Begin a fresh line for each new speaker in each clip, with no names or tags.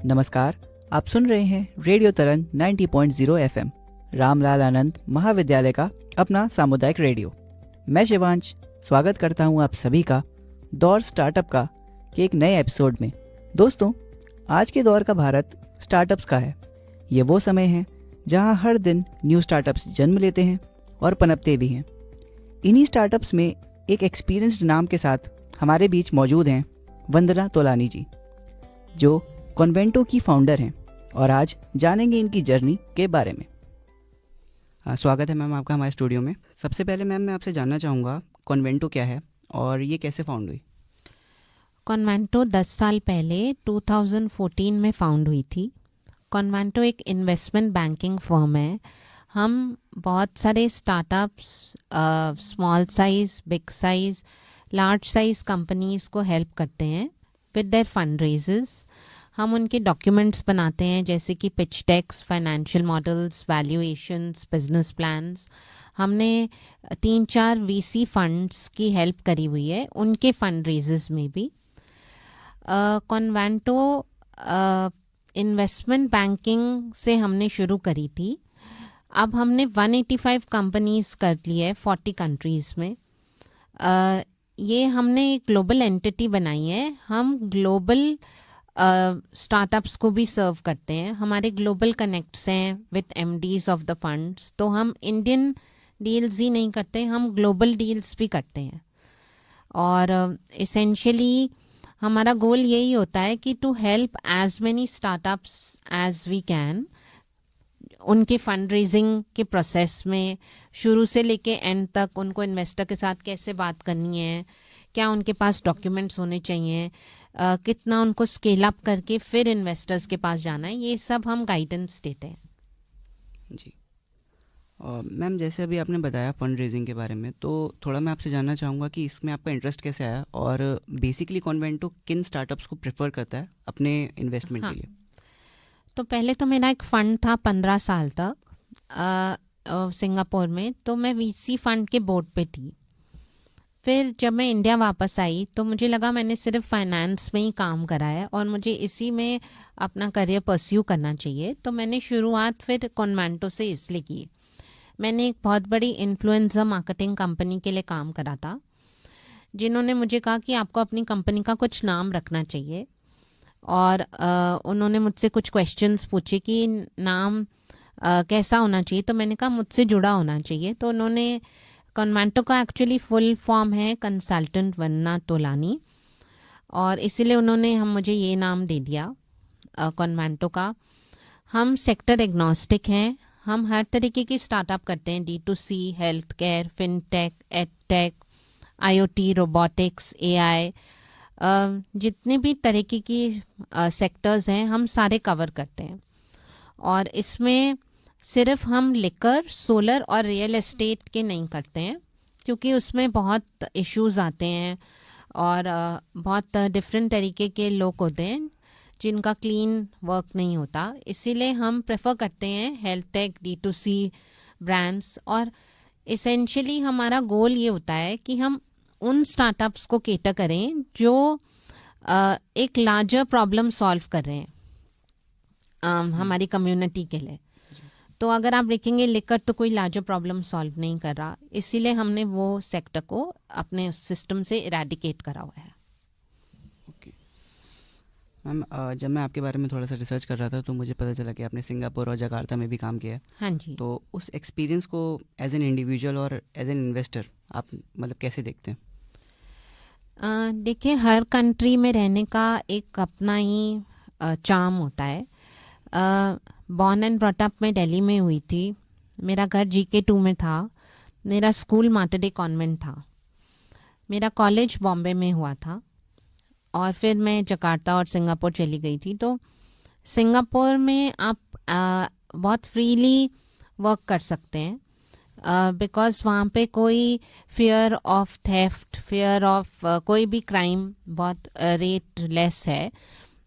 नमस्कार, आप सुन रहे हैं रेडियो तरंग 90.0 एफएम, रामलाल आनंद महाविद्यालय का अपना सामुदायिक रेडियो। मैं शिवांश स्वागत करता हूं आप सभी का दौर स्टार्टअप का के एक नए एपिसोड में। दोस्तों, आज के दौर का भारत स्टार्टअप्स का है। ये वो समय है जहां हर दिन न्यू स्टार्टअप्स जन्म लेते हैं और पनपते भी हैं। इन्हीं स्टार्टअप्स में एक एक्सपीरियंस्ड नाम के साथ हमारे बीच मौजूद हैं वंदना तोलानी जी, जो कॉन्वेंटो की फाउंडर हैं और आज जानेंगे इनकी जर्नी के बारे में। स्वागत है मैम आपका हमारे स्टूडियो में। सबसे पहले मैम मैं आपसे जानना चाहूँगा कॉन्वेंटो क्या है और ये कैसे फाउंड हुई?
कॉन्वेंटो 10 साल पहले 2014 में फाउंड हुई थी। कॉन्वेंटो एक इन्वेस्टमेंट बैंकिंग फर्म है। हम बहुत सारे startups, small size, big size, large size companies को हेल्प करते हैं विद देयर फंड रेजेस। हम उनके डॉक्यूमेंट्स बनाते हैं, जैसे कि pitch decks, financial models, valuations, business plans. हमने 3-4 वीसी फंड्स की हेल्प करी हुई है उनके फंड रेजेस में भी। कॉन्वेंटो इन्वेस्टमेंट बैंकिंग से हमने शुरू करी थी। अब हमने 185 कंपनीज कर ली है 40 कंट्रीज़ में। ये हमने एक ग्लोबल एंटिटी बनाई है। हम ग्लोबल स्टार्टअप्स को भी सर्व करते हैं। हमारे ग्लोबल कनेक्ट्स हैं with MDs of the funds. तो हम इंडियन डील्स ही नहीं करते, हम ग्लोबल डील्स भी करते हैं। और इसेंशियली हमारा गोल यही होता है कि to help as many startups as we can उनके फंड रेजिंग के प्रोसेस में, शुरू से लेके एंड तक उनको इन्वेस्टर के साथ कैसे बात करनी है, क्या उनके पास डॉक्यूमेंट्स होने चाहिए, कितना उनको स्केल अप करके फिर इन्वेस्टर्स के पास जाना है, ये सब हम गाइडेंस देते हैं।
जी मैम, जैसे अभी आपने बताया फंड रेजिंग के बारे में, तो थोड़ा मैं आपसे जानना चाहूँगा कि इसमें आपका इंटरेस्ट कैसे आया और बेसिकली कॉन्वेंटो किन स्टार्टअप्स को प्रेफर करता है अपने इन्वेस्टमेंट के लिए?
तो पहले तो मेरा एक फ़ंड था 15 साल तक सिंगापुर में, तो मैं वीसी फंड के बोर्ड पे थी। फिर जब मैं इंडिया वापस आई तो मुझे लगा मैंने सिर्फ फाइनेंस में ही काम करा है और मुझे इसी में अपना करियर परस्यू करना चाहिए। तो मैंने शुरुआत फिर कॉन्वेंटो से इसलिए की। मैंने एक बहुत बड़ी इन्फ्लुएंसर मार्केटिंग कंपनी के लिए काम करा था, जिन्होंने मुझे कहा कि आपको अपनी कंपनी का कुछ नाम रखना चाहिए। और उन्होंने मुझसे कुछ क्वेश्चंस पूछे कि नाम कैसा होना चाहिए। तो मैंने कहा मुझसे जुड़ा होना चाहिए। तो उन्होंने, कॉन्वेंटो का एक्चुअली फुल फॉर्म है कंसल्टेंट वंदना तोलानी, और इसीलिए उन्होंने मुझे ये नाम दे दिया कॉन्वेंटो का। हम सेक्टर एग्नोस्टिक हैं। हम हर तरीके की स्टार्टअप करते हैं, D2C, health care, fintech, edtech, IoT, robotics, AI, जितने भी तरीके की सेक्टर्स हैं हम सारे कवर करते हैं। और इसमें सिर्फ हम लिकर, सोलर और रियल एस्टेट के नहीं करते हैं, क्योंकि उसमें बहुत इश्यूज आते हैं और बहुत डिफरेंट तरीके के लोग होते हैं जिनका क्लीन वर्क नहीं होता। इसीलिए हम प्रेफर करते हैं हेल्थ टेक, D2C ब्रांड्स। और इसेंशियली हमारा गोल ये होता है कि हम उन स्टार्टअप्स को केटर करें जो एक लार्जर प्रॉब्लम सॉल्व कर रहे हैं हमारी कम्युनिटी के लिए। तो अगर आप देखेंगे लिकर तो कोई लार्जर प्रॉब्लम सॉल्व नहीं कर रहा, इसीलिए हमने वो सेक्टर को अपने सिस्टम से इरेडिकेट करा हुआ है।
ओके मैम, जब मैं आपके बारे में थोड़ा सा रिसर्च कर रहा था तो मुझे पता चला कि आपने सिंगापुर और जकार्ता में भी काम किया है।
हाँ जी।
तो उस एक्सपीरियंस को एज एन इंडिविजुअल और एज एन इन्वेस्टर आप मतलब कैसे देखते हैं?
देखिए, हर कंट्री में रहने का एक अपना ही चार्म होता है। बॉर्न एंड ब्रॉट अप मैं दिल्ली में हुई थी। मेरा घर GK2 में था। मेरा स्कूल मार्टरडे कॉन्वेंट था। मेरा कॉलेज बॉम्बे में हुआ था और फिर मैं जकार्ता और सिंगापुर चली गई थी। तो सिंगापुर में आप बहुत फ्रीली वर्क कर सकते हैं बिकॉज वहाँ पे कोई fear of theft, fear of कोई भी क्राइम बहुत रेट लेस है।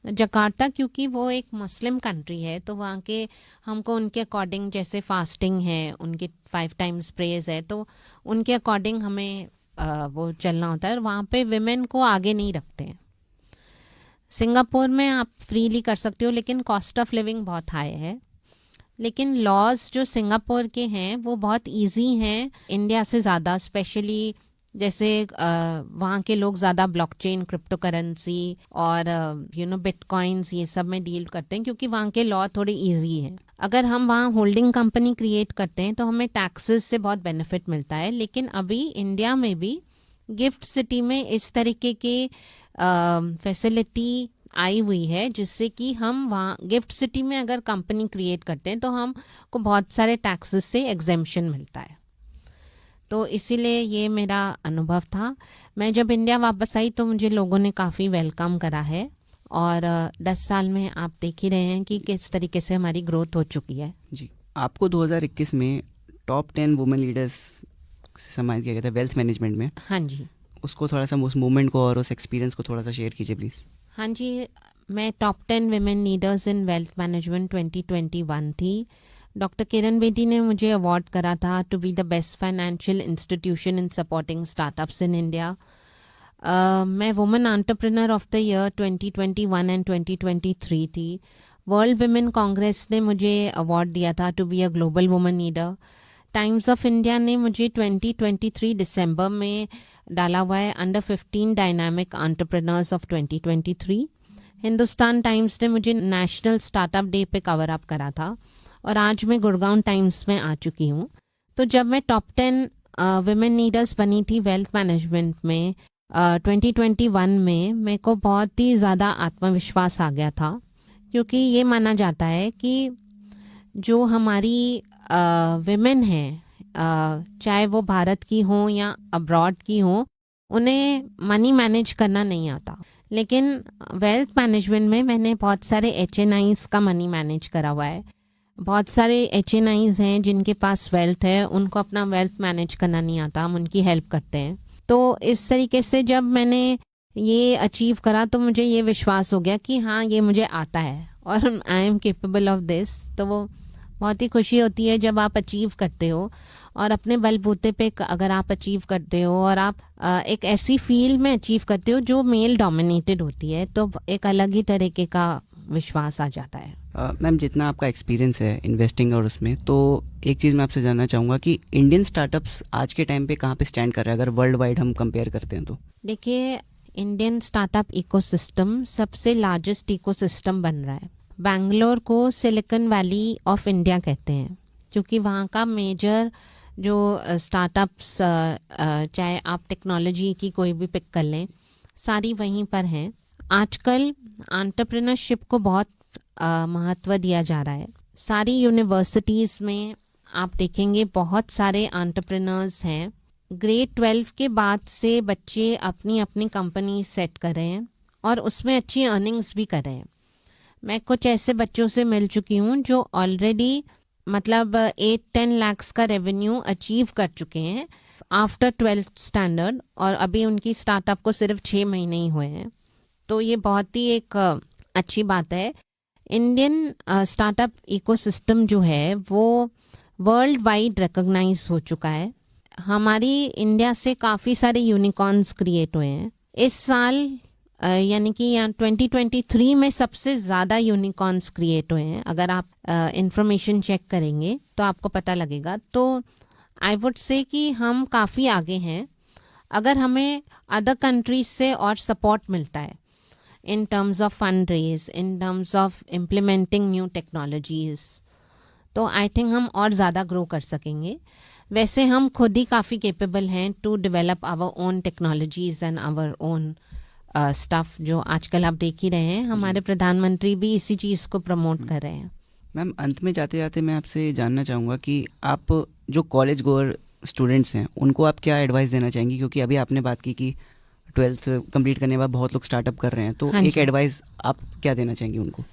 जकार्ता क्योंकि वो एक मुस्लिम कंट्री है तो वहाँ के हमको उनके अकॉर्डिंग, जैसे फास्टिंग है, उनके 5 टाइम्स प्रेयर्स है, तो उनके अकॉर्डिंग हमें वो चलना होता है, वहाँ पे विमेन को आगे नहीं रखते हैं। सिंगापुर में आप फ्रीली कर सकते हो, लेकिन कॉस्ट ऑफ लिविंग बहुत हाई है। लेकिन लॉज जो सिंगापुर के हैं वो बहुत इजी हैं इंडिया से ज़्यादा, स्पेशली जैसे वहाँ के लोग ज़्यादा ब्लॉकचेन, क्रिप्टो करेंसी और बिटकॉइंस ये सब में डील करते हैं, क्योंकि वहाँ के लॉ थोड़े इजी हैं। अगर हम वहाँ होल्डिंग कंपनी क्रिएट करते हैं तो हमें टैक्सेस से बहुत बेनिफिट मिलता है। लेकिन अभी इंडिया में भी गिफ्ट सिटी में इस तरीके के फैसिलिटी आई हुई है, जिससे कि हम वहाँ गिफ्ट सिटी में अगर कंपनी क्रिएट करते हैं तो हमको बहुत सारे टैक्सेस से एग्जेम्पशन मिलता है। तो इसीलिए ये मेरा अनुभव था। मैं जब इंडिया वापस आई तो मुझे लोगों ने काफ़ी वेलकम करा है, और 10 साल में आप देख ही रहे हैं कि किस तरीके से हमारी ग्रोथ हो चुकी है।
जी, आपको 2021 में टॉप 10 वुमेन लीडर्स से सम्मानित किया गया था वेल्थ मैनेजमेंट में।
हाँ जी।
उसको थोड़ा सा, उस मूवमेंट को और उस एक्सपीरियंस को थोड़ा सा शेयर कीजिए प्लीज़।
हाँ जी, मैं top 10 women leaders in wealth management 2021 थी। डॉक्टर किरण बेदी ने मुझे अवार्ड करा था to be the best financial institution in supporting startups in India. मैं women entrepreneur of the year 2021 and 2023 थी। वर्ल्ड विमेन कांग्रेस ने मुझे अवार्ड दिया था to be a global women leader. Times of India ने मुझे 2023 दिसंबर में डाला हुआ है under 15 dynamic entrepreneurs of 2023। Hindustan Times ने मुझे नेशनल स्टार्टअप डे पे कवर अप करा था, और आज मैं गुड़गांव टाइम्स में आ चुकी हूँ। तो जब मैं टॉप 10 विमेन लीडर्स बनी थी वेल्थ मैनेजमेंट में 2021 में, मेरे को बहुत ही ज़्यादा आत्मविश्वास आ गया था, क्योंकि ये माना जाता है कि जो हमारी विमेन हैं, चाहे वो भारत की हों या अब्रॉड की हों, उन्हें मनी मैनेज करना नहीं आता। लेकिन वेल्थ मैनेजमेंट में मैंने बहुत सारे HNIs का मनी मैनेज करा हुआ है। बहुत सारे HNIs हैं जिनके पास वेल्थ है, उनको अपना वेल्थ मैनेज करना नहीं आता, हम उनकी हेल्प करते हैं। तो इस तरीके से जब मैंने ये अचीव करा तो मुझे ये विश्वास हो गया कि हाँ, ये मुझे आता है और I am capable of this. तो वो बहुत ही खुशी होती है जब आप अचीव करते हो, और अपने बलबूते पे अगर आप अचीव करते हो और आप एक ऐसी फील्ड में अचीव करते हो जो मेल डोमिनेटेड होती है, तो एक अलग ही तरीके का विश्वास आ जाता है।
मैम, जितना आपका एक्सपीरियंस है इन्वेस्टिंग और उसमें, तो एक चीज़ मैं आपसे जानना चाहूँगा कि इंडियन स्टार्टअप्स आज के टाइम पे कहाँ पे स्टैंड कर रहे हैं, अगर वर्ल्ड वाइड हम कंपेयर करते हैं तो?
देखिए, इंडियन स्टार्टअप इकोसिस्टम सबसे लार्जेस्ट इकोसिस्टम बन रहा है। बैंगलोर को सिलिकॉन वैली ऑफ इंडिया कहते हैं, क्योंकि वहाँ का मेजर जो स्टार्टअप्स, चाहे आप टेक्नोलॉजी की कोई भी पिक कर लें, सारी वहीं पर हैं। आजकल एंटरप्रेन्योरशिप को बहुत महत्व दिया जा रहा है। सारी यूनिवर्सिटीज़ में आप देखेंगे बहुत सारे एंटरप्रेन्योर्स हैं। ग्रेड 12 के बाद से बच्चे अपनी अपनी कंपनी सेट कर रहे हैं और उसमें अच्छी अर्निंग्स भी कर रहे हैं। मैं कुछ ऐसे बच्चों से मिल चुकी हूँ जो ऑलरेडी मतलब 8-10 लाख का रेवेन्यू अचीव कर चुके हैं आफ्टर 12th स्टैंडर्ड, और अभी उनकी स्टार्टअप को सिर्फ 6 महीने ही हुए हैं। तो ये बहुत ही एक अच्छी बात है। इंडियन स्टार्टअप इकोसिस्टम जो है वो वर्ल्ड वाइड रिकॉग्नाइज हो चुका है। हमारी इंडिया से काफ़ी सारे यूनिकॉर्न्स क्रिएट हुए हैं इस साल, यानी कि 2023 में सबसे ज़्यादा यूनिकॉर्न्स क्रिएट हुए हैं। अगर आप इंफॉर्मेशन चेक करेंगे तो आपको पता लगेगा। तो आई वुड से कि हम काफ़ी आगे हैं अगर हमें अदर कंट्रीज से और सपोर्ट मिलता है in terms of fundraise, in terms of implementing new technologies, तो आई थिंक हम और ज़्यादा ग्रो कर सकेंगे। वैसे हम खुद ही काफ़ी केपेबल हैं to develop our own technologies and our own stuff, जो आजकल आप देख ही रहे हैं। हमारे प्रधानमंत्री भी इसी चीज़ को प्रमोट कर रहे हैं।
मैम, अंत में जाते जाते मैं आपसे जानना चाहूँगा कि आप जो कॉलेज गोअर स्टूडेंट्स हैं उनको आप क्या एडवाइस देना चाहेंगी, क्योंकि अभी आपने बात की कि 12th कंप्लीट करने के बाद बहुत लोग स्टार्टअप कर रहे हैं, तो
हाँ
एक
जी।
एडवाइस आप क्या देना चाहेंगे उनको?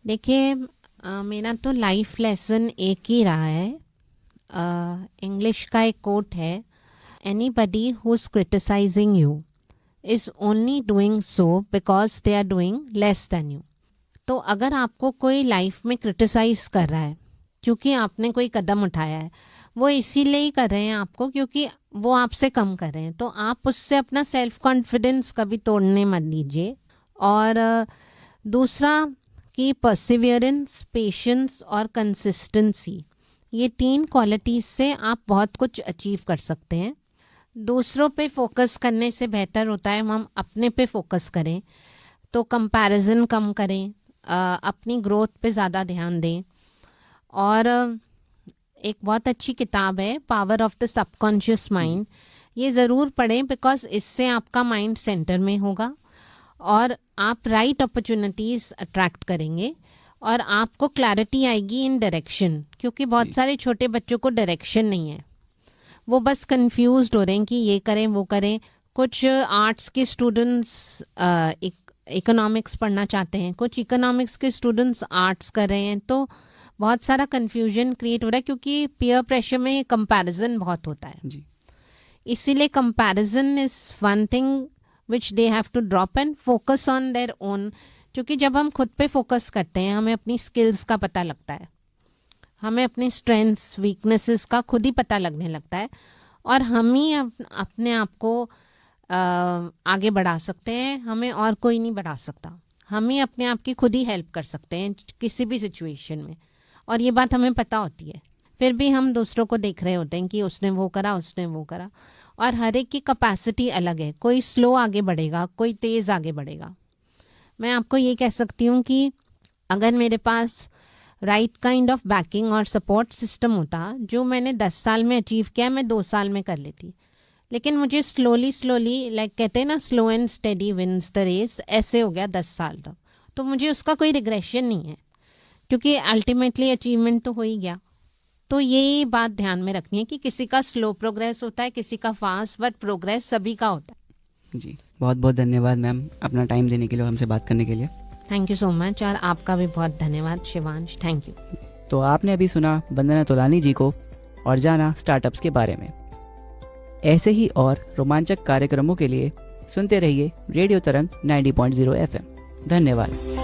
देखिए, मेरा तो लाइफ लेसन एक ही रहा है। इंग्लिश का एक कोट है, anybody who is criticising you is only doing so because they are doing less than you. तो अगर आपको कोई लाइफ में क्रिटिसाइज कर रहा है क्योंकि आपने कोई कदम उठाया है, वो इसीलिए ही कर रहे हैं आपको क्योंकि वो आपसे कम कर रहे हैं, तो आप उससे अपना सेल्फ कॉन्फिडेंस कभी तोड़ने मत दीजिए। और दूसरा कि परसिवियरेंस, पेशेंस और कंसिस्टेंसी, ये 3 क्वालिटीज़ से आप बहुत कुछ अचीव कर सकते हैं। दूसरों पे फोकस करने से बेहतर होता है हम अपने पे फोकस करें, तो कंपैरिजन कम करें, अपनी ग्रोथ पे ज़्यादा ध्यान दें। और एक बहुत अच्छी किताब है power of the subconscious mind, ये ज़रूर पढ़ें बिकॉज इससे आपका माइंड सेंटर में होगा और आप राइट अपॉर्चुनिटीज़ अट्रैक्ट करेंगे और आपको क्लैरिटी आएगी इन डायरेक्शन, क्योंकि बहुत सारे छोटे बच्चों को डायरेक्शन नहीं है, वो बस कंफ्यूज्ड हो रहे हैं कि ये करें वो करें। कुछ आर्ट्स के स्टूडेंट्स इकोनॉमिक्स पढ़ना चाहते हैं, कुछ इकोनॉमिक्स के स्टूडेंट्स आर्ट्स कर रहे हैं, तो बहुत सारा कन्फ्यूजन क्रिएट हो रहा है क्योंकि पीयर प्रेशर में कंपैरिजन बहुत होता है
जी।
इसीलिए comparison is one thing which they have to drop and focus on their own, क्योंकि जब हम खुद पे फोकस करते हैं हमें अपनी स्किल्स का पता लगता है, हमें अपनी स्ट्रेंथ्स वीकनेसेस का खुद ही पता लगने लगता है और हम ही अपने आप को आगे बढ़ा सकते हैं, हमें और कोई नहीं बढ़ा सकता। हम ही अपने आप की खुद ही हेल्प कर सकते हैं किसी भी सिचुएशन में, और ये बात हमें पता होती है। फिर भी हम दूसरों को देख रहे होते हैं कि उसने वो करा उसने वो करा, और हर एक की कैपेसिटी अलग है, कोई स्लो आगे बढ़ेगा कोई तेज़ आगे बढ़ेगा। मैं आपको ये कह सकती हूँ कि अगर मेरे पास राइट काइंड ऑफ बैकिंग और सपोर्ट सिस्टम होता, जो मैंने 10 साल में अचीव किया मैं 2 साल में कर लेती, लेकिन मुझे स्लोली लाइक कहते हैं ना slow and steady wins the race, ऐसे हो गया 10 साल तक। तो मुझे उसका कोई रिग्रेशन नहीं है क्योंकि अल्टीमेटली अचीवमेंट तो हो ही गया। तो ये बात ध्यान में रखनी है कि किसी का स्लो प्रोग्रेस होता है, किसी का फास्ट, बट प्रोग्रेस सभी का होता है।
जी, बहुत बहुत धन्यवाद मैम अपना टाइम देने के लिए, हमसे बात करने के लिए।
थैंक यू सो मच, और आपका भी बहुत धन्यवाद शिवांश, थैंक यू।
तो आपने अभी सुना वंदना तोलानी जी को और जाना स्टार्टअप्स के बारे में। ऐसे ही और रोमांचक कार्यक्रमों के लिए सुनते रहिए रेडियो तरंग 90.0 FM। धन्यवाद।